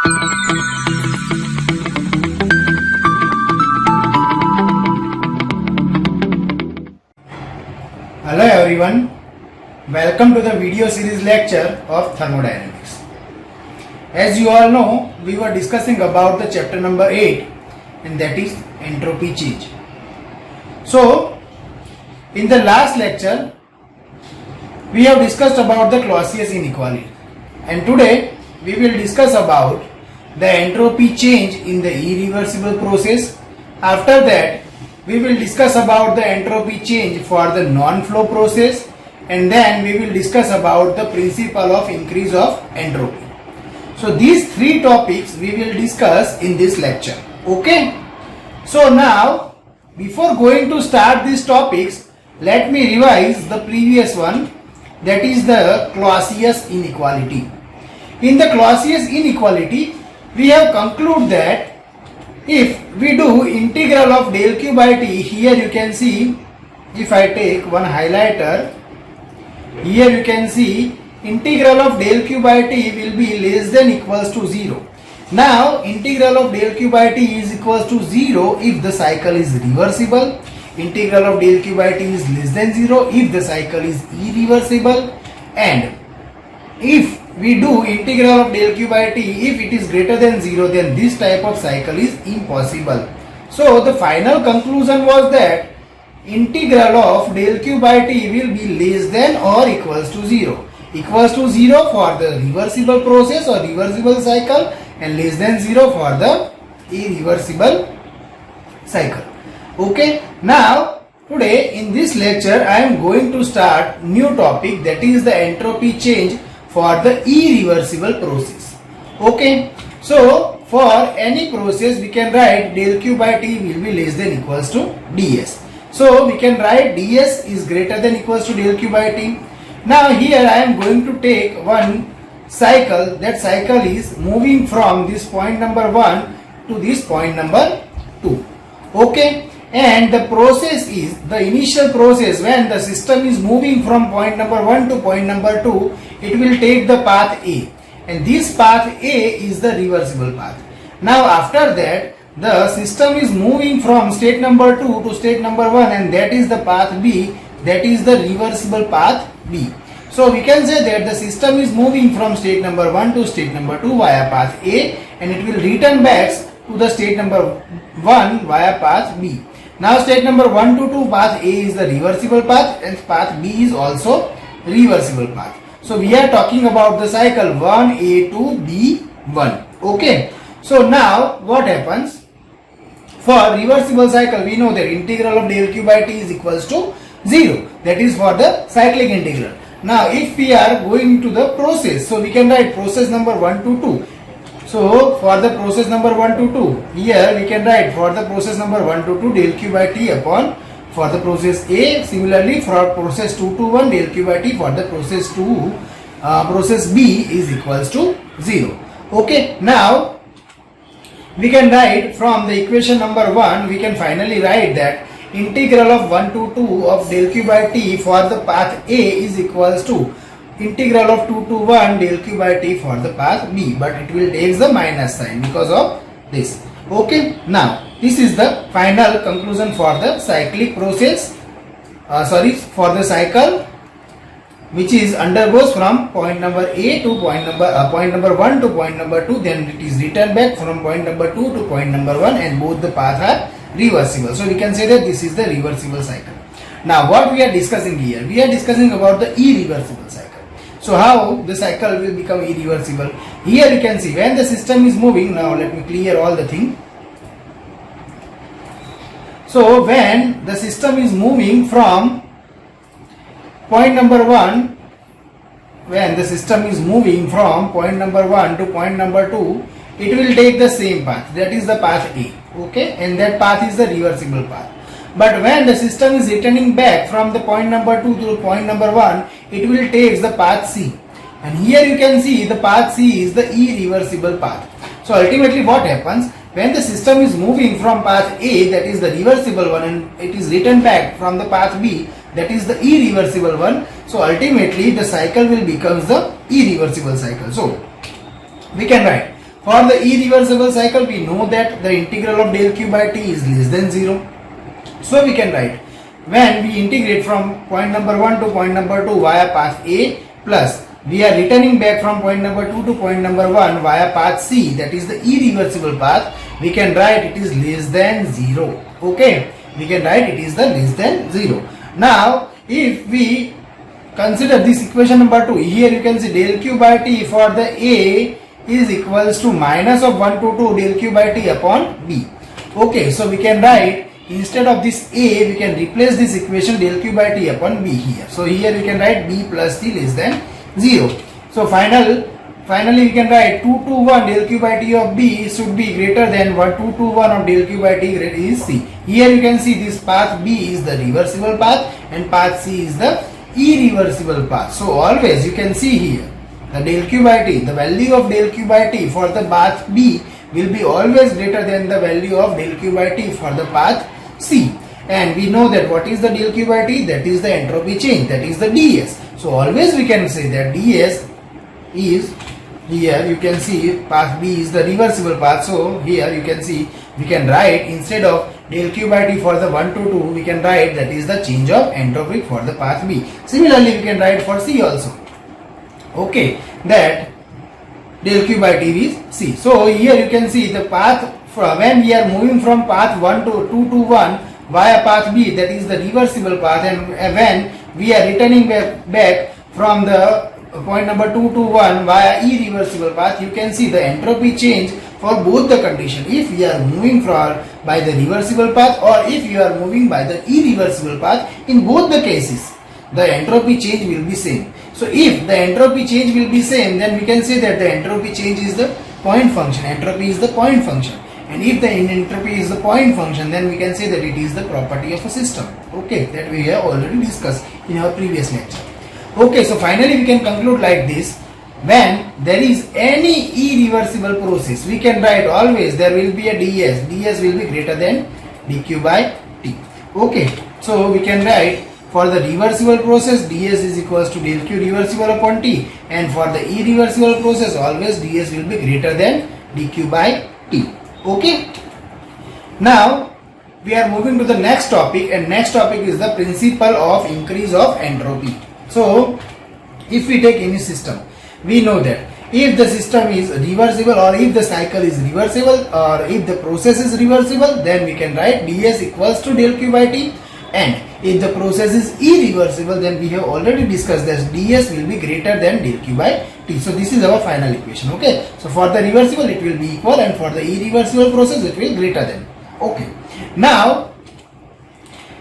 Hello everyone, welcome to the video series lecture of thermodynamics. As you all know, we were discussing about the chapter number 8, and that is entropy change. So, in the last lecture, we have discussed about the Clausius inequality, and today we will discuss about the entropy change in the irreversible process. After that, we will discuss about the entropy change for the non-flow process, and then we will discuss about the principle of increase of entropy. So these three topics we will discuss in this lecture. Okay? So now, before going to start these topics, let me revise the previous one, that is the Clausius inequality. In the Clausius inequality, we have concluded that if we do integral of del q by t, here you can see, if I take one highlighter, here you can see integral of del q by t will be less than equals to 0. Now integral of del q by t is equals to 0 if the cycle is reversible. Integral of del q by t is less than 0 if the cycle is irreversible, and if we do integral of del q by t, if it is greater than 0, then this type of cycle is impossible. So the final conclusion was that integral of del q by t will be less than or equals to 0. Equals to 0 for the reversible process or reversible cycle, and less than 0 for the irreversible cycle. Okay, now today in this lecture I am going to start new topic, that is the entropy change for the irreversible process. Okay, so for any process we can write del q by t will be less than equals to ds. So we can write ds is greater than equals to del q by t. Now here I am going to take one cycle. That cycle is moving from this point number 1 to this point number 2. Okay, and the process is the initial process. When the system is moving from point number 1 to point number 2, it will take the path A, and this path A is the reversible path. Now after that, the system is moving from state number 2 to state number 1, and that is the path B, that is the reversible path B. So we can say that the system is moving from state number 1 to state number 2 via path A, and it will return back to the state number 1 via path B. Now state number 1 to 2, path A is the reversible path and path B is also reversible path. So we are talking about the cycle 1A to B1. Okay. So now what happens? For reversible cycle, we know that integral of del q by t is equals to 0. That is for the cyclic integral. Now if we are going to the process, so we can write process number 1 to 2. So for the process number 1 to 2, here we can write for the process number 1 to 2 del q by t upon for the process A. Similarly for process 2 to 1 del q by t for the process process B is equals to 0. Okay, now we can write from the equation number 1, we can finally write that integral of 1 to 2 of del q by t for the path A is equals to integral of 2 to 1 del q by t for the path B, but it will take the minus sign because of this. Okay, now this is the final conclusion for the cyclic process, for the cycle which is undergoes from point number A to point number 1 to point number 2, then it is returned back from point number 2 to point number 1, and both the paths are reversible. So we can say that this is the reversible cycle. Now what we are discussing here, we are discussing about the irreversible cycle. So how the cycle will become irreversible? Here you can see when the system is moving. Now let me clear all the thing. So when the system is moving from point number 1, when the system is moving from point number 1 to point number 2, it will take the same path, that is the path A. Okay, and that path is the reversible path. But when the system is returning back from the point number 2 to point number 1, it will take the path C. And here you can see the path C is the irreversible path. So ultimately what happens, when the system is moving from path A, that is the reversible one, and it is returned back from the path B, that is the irreversible one, so ultimately the cycle will become the irreversible cycle. So we can write For the irreversible cycle, we know that the integral of del q by t is less than 0. So we can write, when we integrate from point number 1 to point number 2 via path A, plus we are returning back from point number 2 to point number 1 via path C, that is the irreversible path, we can write it is less than 0. Okay, we can write it is the less than 0. Now if we consider this equation number 2, here you can see del q by t for the A is equals to minus of 1 to 2 del q by t upon B. Okay, so we can write, instead of this A, we can replace this equation del q by t upon B here. So here we can write B plus C less than 0. So finally we can write 2 to 1 del q by t of B should be greater than 1 2 to 1 of del q by t is C. Here you can see this path B is the reversible path and path C is the irreversible path. So always you can see here the del q by t, the value of del q by t for the path B will be always greater than the value of del q by t for the path C. And we know that what is the del q by t? That is the entropy change, that is the ds. So always we can say that ds is, here you can see path B is the reversible path. So here you can see we can write, instead of del q by t for the 1 to 2, we can write that is the change of entropy for the path B. Similarly we can write for C also. Okay, that del q by t is C. So here you can see the path when we are moving from path 1 to 2 to 1 via path B, that is the reversible path, and when we are returning back from the point number 2 to 1 via irreversible path, you can see the entropy change for both the condition. If we are moving by the reversible path or if you are moving by the irreversible path, in both the cases the entropy change will be same. So if the entropy change will be same, then we can say that the entropy change is the point function. Entropy is the point function. And if the entropy is the point function, then we can say that it is the property of a system. Okay, that we have already discussed in our previous lecture. Okay, so finally we can conclude like this. When there is any irreversible process, we can write always there will be a ds. ds will be greater than dq by t. Okay, so we can write, for the reversible process, ds is equals to del q reversible upon t, and for the irreversible process, always ds will be greater than dq by t. Okay. Now we are moving to the next topic, and next topic is the principle of increase of entropy. So if we take any system, we know that if the system is reversible, or if the cycle is reversible, or if the process is reversible, then we can write ds equals to del q by t. And if the process is irreversible, then we have already discussed that ds will be greater than del q by t. So this is our final equation. Okay, so for the reversible it will be equal, and for the irreversible process it will greater than. Okay, now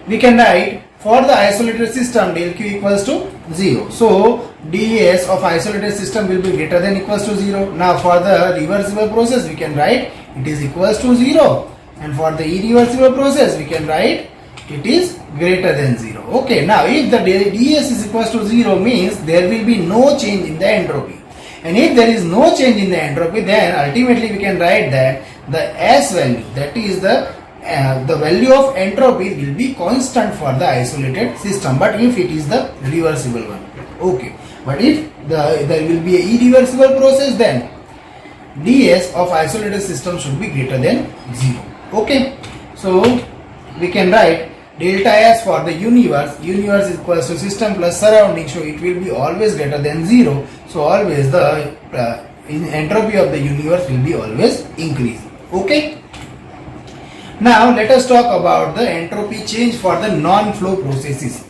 we can write, for the isolated system del q equals to 0. So ds of isolated system will be greater than equals to 0. Now for the reversible process we can write it is equals to 0, and for the irreversible process we can write it is greater than 0. Okay, now if the ds is equals to 0 means there will be no change in the entropy, and if there is no change in the entropy, then ultimately we can write that the s value, that is the value of entropy, will be constant for the isolated system, but if it is the reversible one. Okay, but if there will be a irreversible process, then ds of isolated system should be greater than 0. Okay, so we can write delta S for the universe. Universe is equals to system plus surrounding, so it will be always greater than 0. So always the entropy of the universe will be always increasing. Okay. Now let us talk about the entropy change for the non-flow processes.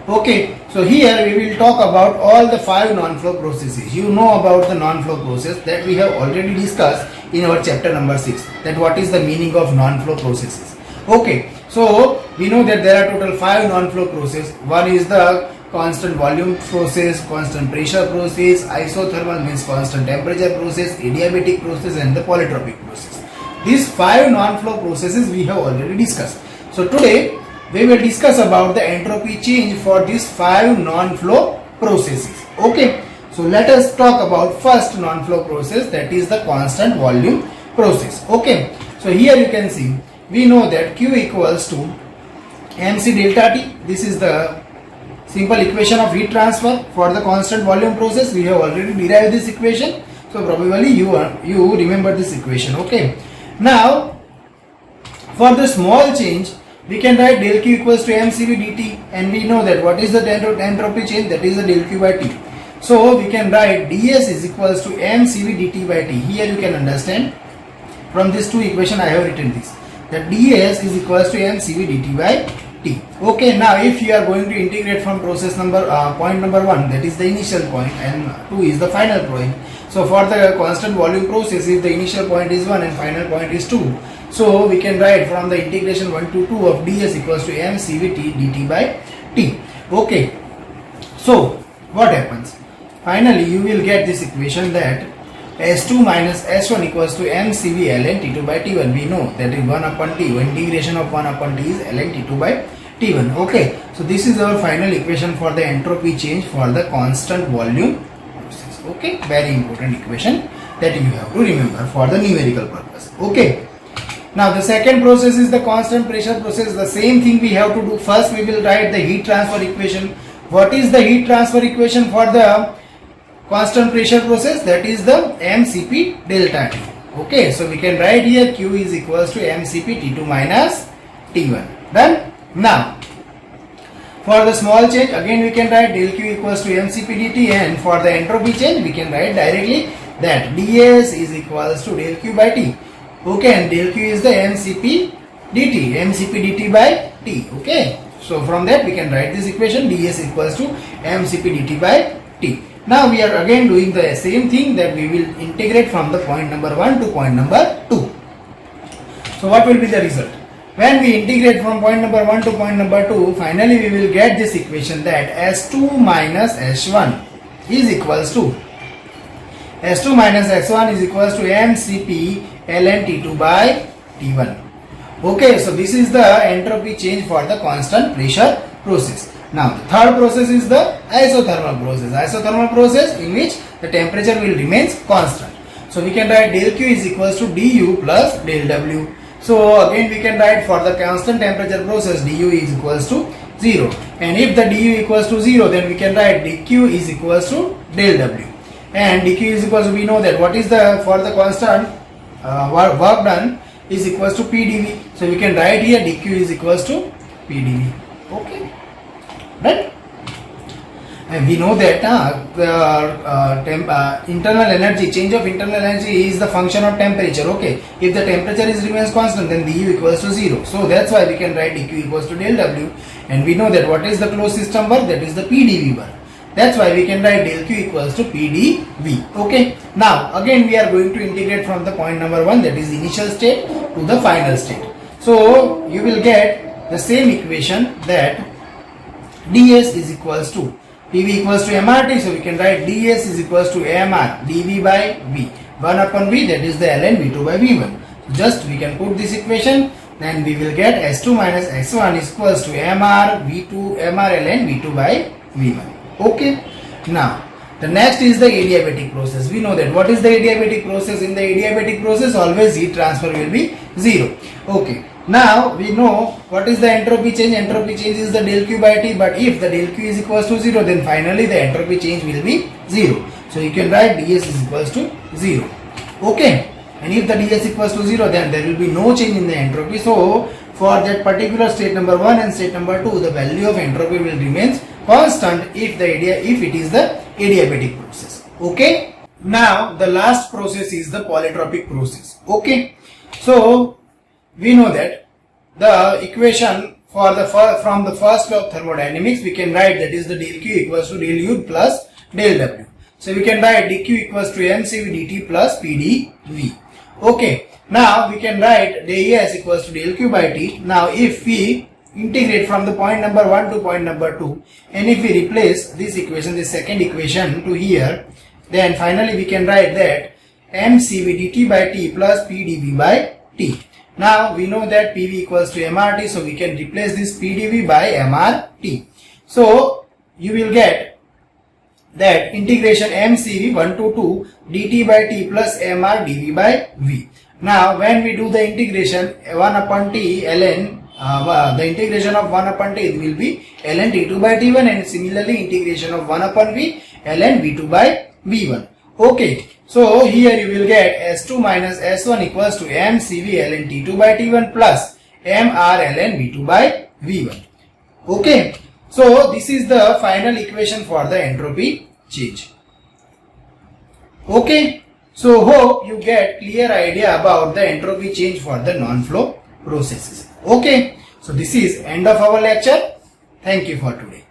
Okay, so here we will talk about all the 5 non-flow processes. You know about the non-flow process that we have already discussed in our chapter number 6, that what is the meaning of non-flow processes. Okay, so we know that there are total 5 non-flow processes. One is the constant volume process, constant pressure process, isothermal means constant temperature process, adiabatic process, and the polytropic process. These 5 non-flow processes we have already discussed. So today we will discuss about the entropy change for these 5 non-flow processes. Okay, so let us talk about first non-flow process, that is the constant volume process. Okay, so here you can see we know that Q equals to mc delta T. This is the simple equation of heat transfer for the constant volume process. We have already derived this equation. So probably you remember this equation. Okay. Now for the small change, we can write del q equals to mCv dt, and we know that what is the entropy change, that is the del q by t. So we can write ds is equals to mCv dt by t. Here you can understand from these two equations I have written this, that ds is equals to mCv dt by t. Okay, now if you are going to integrate from process number point number 1, that is the initial point, and 2 is the final point. So for the constant volume process, if the initial point is 1 and final point is 2, so we can write from the integration 1 to 2 of ds equals to mCv t dt by t. Okay, so what happens? Finally you will get this equation that S2 minus S1 equals to mCv ln T2 by T1. We know that is 1 upon T. Integration of 1 upon T is ln T2 by T1. Okay, so this is our final equation for the entropy change for the constant volume process. Okay, very important equation that you have to remember for the numerical purpose. Okay, now the second process is the constant pressure process. The same thing we have to do. First we will write the heat transfer equation. What is the heat transfer equation for the constant pressure process? That is the mCp delta T. Okay, so we can write here Q is equals to mCp T2 minus T1. Done? Now for the small change, again we can write del Q equals to mCp dt, and for the entropy change we can write directly that ds is equals to del Q by T. Okay, and del Q is the mCp dt by T. Okay, so from that we can write this equation, ds equals to mCp dt by T. Now we are again doing the same thing, that we will integrate from the point number 1 to point number 2. So what will be the result? When we integrate from point number 1 to point number 2, finally we will get this equation that S2 minus S1 is equals to S2 minus S1 is equals to mCp ln T2 by T1. Okay, so this is the entropy change for the constant pressure process. Now the third process is the isothermal process. Isothermal process in which the temperature will remain constant. So we can write del Q is equals to du plus del W. So again we can write for the constant temperature process du is equals to 0. And if the du equals to 0, then we can write dq is equals to del W. And dq is equals to, we know that what is the, for the constant work done is equals to PdV. So we can write here dq is equals to PdV. Okay. Right? And we know that internal energy, change of internal energy is the function of temperature. Okay, if the temperature is remains constant, then du equals to 0. So that's why we can write dq equals to del W, and we know that what is the closed system work, that is the PdV work. That's why we can write del Q equals to PdV. Okay, now again we are going to integrate from the point number 1, that is initial state, to the final state. So you will get the same equation that ds is equals to PV equals to MRT, so we can write ds is equals to MR dV by V, 1 upon V, that is the ln V2 by V1. So just we can put this equation, then we will get S2 minus S1 is equals to MR ln V2 by V1. Okay, now the next is the adiabatic process. We know that what is the adiabatic process? In the adiabatic process always heat transfer will be 0. Okay, now we know what is the entropy change. Entropy change is the del Q by T, but if the del Q is equals to 0, then finally the entropy change will be 0. So you can write ds is equals to 0. Okay, and if the ds equals to 0, then there will be no change in the entropy. So for that particular state number 1 and state number 2, the value of entropy will remain constant if it is the adiabatic process. Okay, now the last process is the polytropic process. Okay, so we know that the equation for the from the first law of thermodynamics we can write, that is the del Q equals to del U plus del W. So we can write dq equals to mCv dt plus PdV. Okay, now we can write ds equals to del Q by T. Now if we integrate from the point number 1 to point number 2, and if we replace this equation, the second equation, to here, then finally we can write that mCv dt by T plus PdV by T. Now we know that PV equals to MRT, so we can replace this PdV by MRT. So you will get that integration mCv 1 to 2 dt by T plus MR dV by V. Now when we do the integration 1 upon T ln the integration of 1 upon T will be ln T2 by T1, and similarly integration of 1 upon V ln V2 by V1. Okay, So here you will get S2 minus S1 equals to m Cv ln T2 by T1 plus m R ln V2 by V1. Okay. So this is the final equation for the entropy change. Okay. So hope you get clear idea about the entropy change for the non-flow processes. Okay. So this is end of our lecture. Thank you for today.